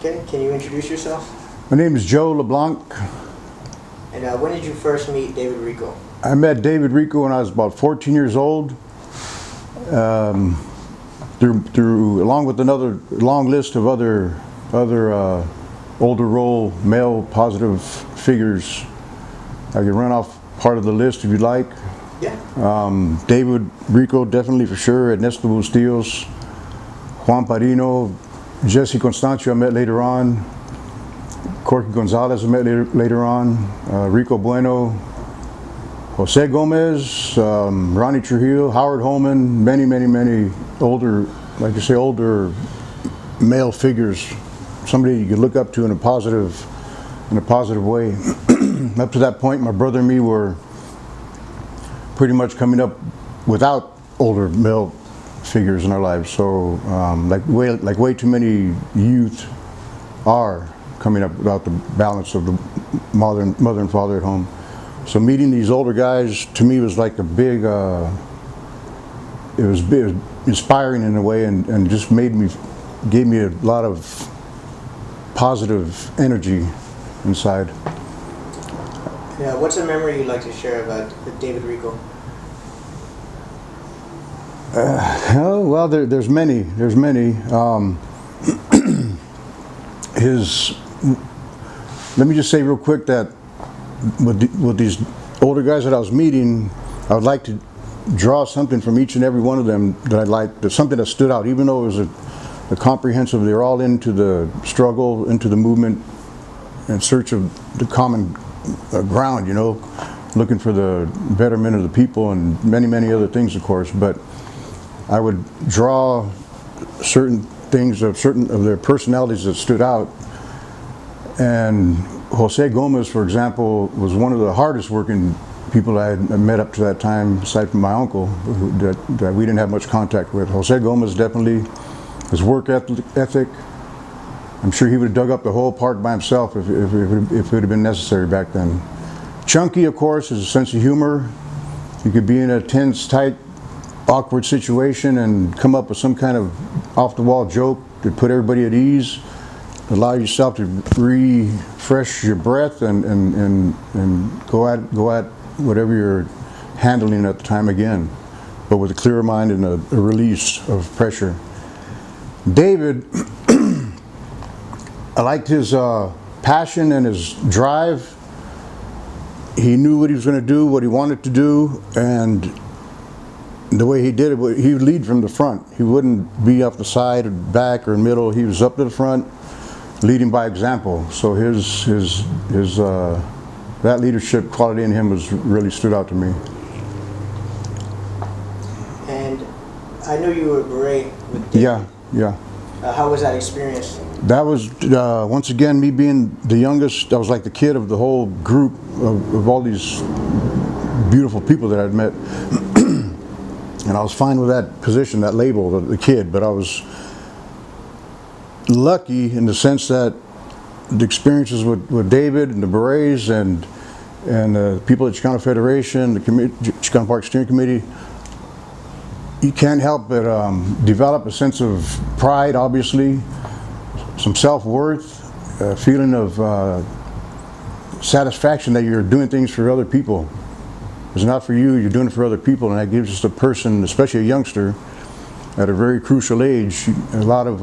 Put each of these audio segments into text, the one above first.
Okay, can you introduce yourself? My name is Joe LeBlanc. And when did you first meet David Rico? I met David Rico when I was about 14 years old. Along with another long list of other older role male positive figures. I can run off part of the list if you'd like. Yeah. David Rico, definitely for sure. Ernesto Bustillos, Juan Parino, Jesse Constancio I met later on. Corky Gonzalez I met later on. Rico Bueno, Jose Gomez, Ronnie Trujillo, Howard Holman, many older, like you say, older male figures. Somebody you could look up to in a positive way. Up to that point, my brother and me were pretty much coming up without older male figures in our lives. So, like way too many youth are coming up without the balance of the mother and father at home. So meeting these older guys to me was like a big, it was big, inspiring in a way, and just gave me a lot of positive energy inside. Yeah, what's a memory you'd like to share about David Rico? Well, there's many. Let me just say real quick that with these older guys that I was meeting, I would like to draw something from each and every one of them that I liked, something that stood out, even though it was a comprehensive, they're all into the struggle, into the movement, in search of the common ground, looking for the betterment of the people and many other things, of course. But I would draw certain things of their personalities that stood out. And Jose Gomez, for example, was one of the hardest working people I had met up to that time, aside from my uncle, that we didn't have much contact with. Jose Gomez definitely, his work ethic, I'm sure he would have dug up the whole park by himself if it would have been necessary back then. Chunky, of course, is a sense of humor. You could be in a tense, tight, awkward situation and come up with some kind of off-the-wall joke to put everybody at ease, allow yourself to refresh your breath and go at whatever you're handling at the time again, but with a clearer mind and a release of pressure. David, I liked his passion and his drive. He knew what he was going to do, what he wanted to do, and the way he did it, he would lead from the front. He wouldn't be off the side or back or middle. He was up to the front, leading by example. So that leadership quality in him really stood out to me. And I know you were a beret with David. Yeah. How was that experience? That was, once again, me being the youngest, I was like the kid of the whole group of all these beautiful people that I'd met. And I was fine with that position, that label, the kid, but I was lucky in the sense that the experiences with David and the Berets and the people at Chicano Federation, the Chicano Park Steering Committee, you can't help but develop a sense of pride, obviously, some self-worth, a feeling of satisfaction that you're doing things for other people. It's not for you, you're doing it for other people, and that gives just a person, especially a youngster, at a very crucial age, a lot of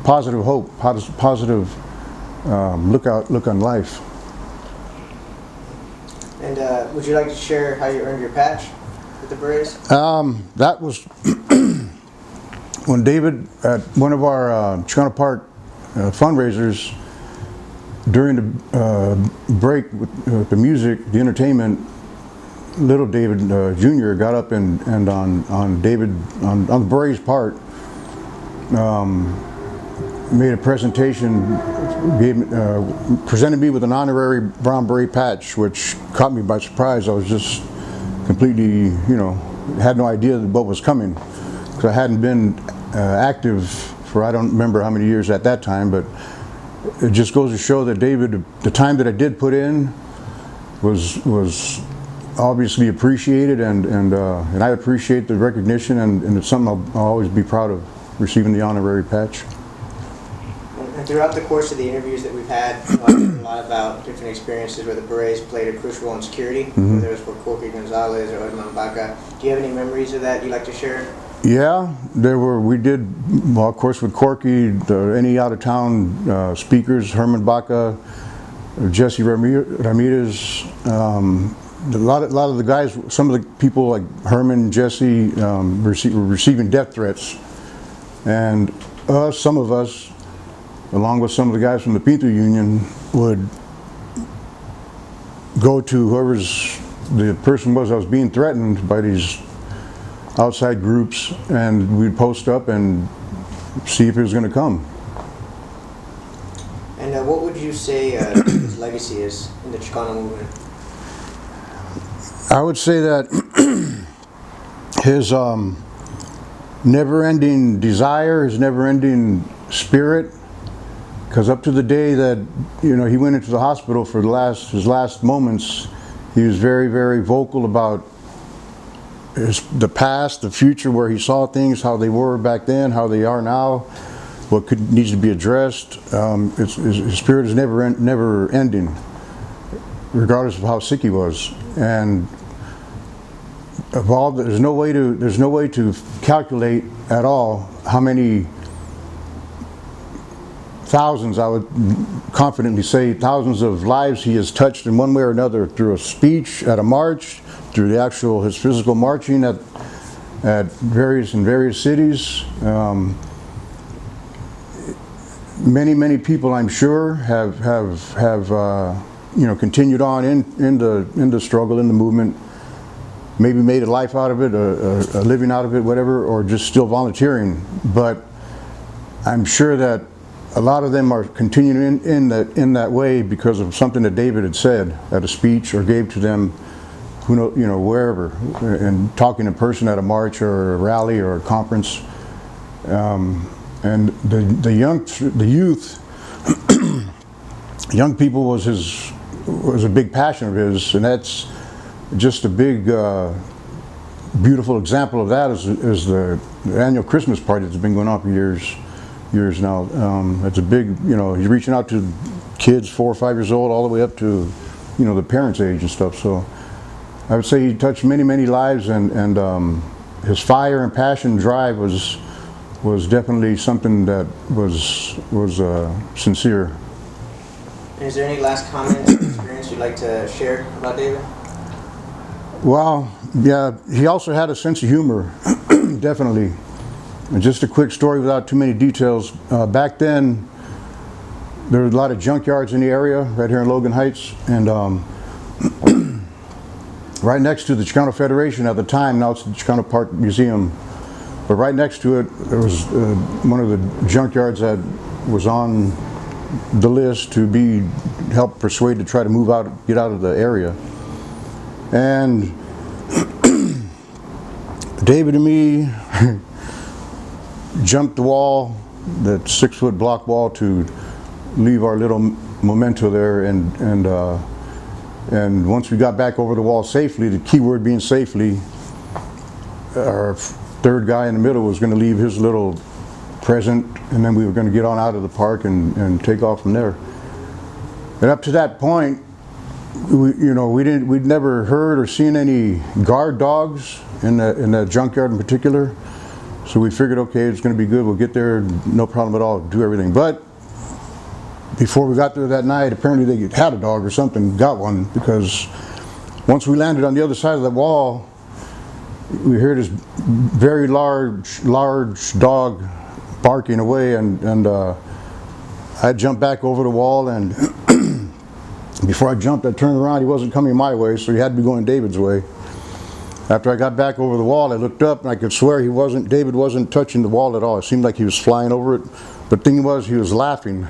positive hope, positive look on life. And would you like to share how you earned your patch with the Berets? That was when David, at one of our Chicano Park fundraisers, during the break with the music, the entertainment, little David Jr. got up and on the Berets' part, made a presentation, presented me with an honorary Brown Beret patch, which caught me by surprise. I was just completely, had no idea what was coming, because I hadn't been active for I don't remember how many years at that time, but it just goes to show that David, the time that I did put in was obviously appreciated, and I appreciate the recognition, and it's something I'll always be proud of, receiving the honorary patch. And throughout the course of the interviews that we've had, I've learned a lot about different experiences where the Berets played a crucial role in security, whether it was for Corky Gonzalez or Edmond Baca. Do you have any memories of that you'd like to share? Yeah, we did, well, of course, with Corky, any out-of-town speakers, Herman Baca, Jesse Ramirez, a lot of the guys, some of the people like Herman, Jesse, were receiving death threats. And some of us, along with some of the guys from the Pinto Union, would go to whoever's the person was that was being threatened by these outside groups, and we'd post up and see if it was going to come. And what would you say his legacy is in the Chicano movement? I would say that his never-ending desire, his never-ending spirit, because up to the day that he went into the hospital for his last moments, he was very, very vocal about the past, the future, where he saw things, how they were back then, how they are now, what needs to be addressed. His spirit is never ending, regardless of how sick he was. And there's no way to calculate at all how many thousands, I would confidently say thousands of lives he has touched in one way or another, through a speech, at a march, through his physical marching at various cities. Many people, I'm sure, have continued on in the struggle, in the movement, maybe made a life out of it, a living out of it, whatever, or just still volunteering. But I'm sure that a lot of them are continuing in that way because of something that David had said at a speech or gave to them, wherever, and talking in person at a march or a rally or a conference. And the youth, young people was a big passion of his, and that's just a big, beautiful example of that is the annual Christmas party that's been going on for years now. It's a big, he's reaching out to kids 4 or 5 years old all the way up to, the parents' age and stuff. So I would say he touched many lives, and his fire and passion, drive was definitely something that was sincere. And is there any last comments or experience you'd like to share about David? Well, yeah, he also had a sense of humor, definitely. And just a quick story without too many details. Back then, there were a lot of junkyards in the area, right here in Logan Heights, and right next to the Chicano Federation at the time, now it's the Chicano Park Museum, but right next to it, there was one of the junkyards that was on the list to be helped persuade to try to move out, get out of the area. And David and me jumped the wall, that 6-foot block wall, to leave our little memento there, and once we got back over the wall safely, the key word being safely, our third guy in the middle was going to leave his little present, and then we were going to get on out of the park and take off from there. And up to that point, we'd never heard or seen any guard dogs in that junkyard in particular. So we figured, okay, it's going to be good. We'll get there, no problem at all, do everything. But before we got there that night, apparently they had a dog or something, got one, because once we landed on the other side of the wall, we heard this very large dog barking away, and I jumped back over the wall, and before I jumped, I turned around. He wasn't coming my way, so he had to be going David's way. After I got back over the wall, I looked up, and I could swear David wasn't touching the wall at all. It seemed like he was flying over it. But the thing was, he was laughing.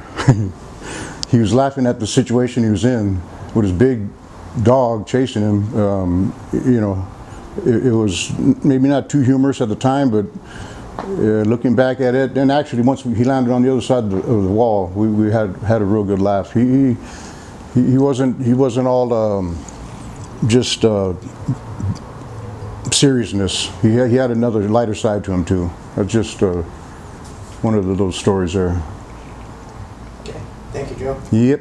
He was laughing at the situation he was in with his big dog chasing him. It was maybe not too humorous at the time, but looking back at it, and actually once he landed on the other side of the wall, we had a real good laugh. He wasn't all just seriousness. He had another lighter side to him too. That's just one of those stories there. Thank you, Joe. Yep.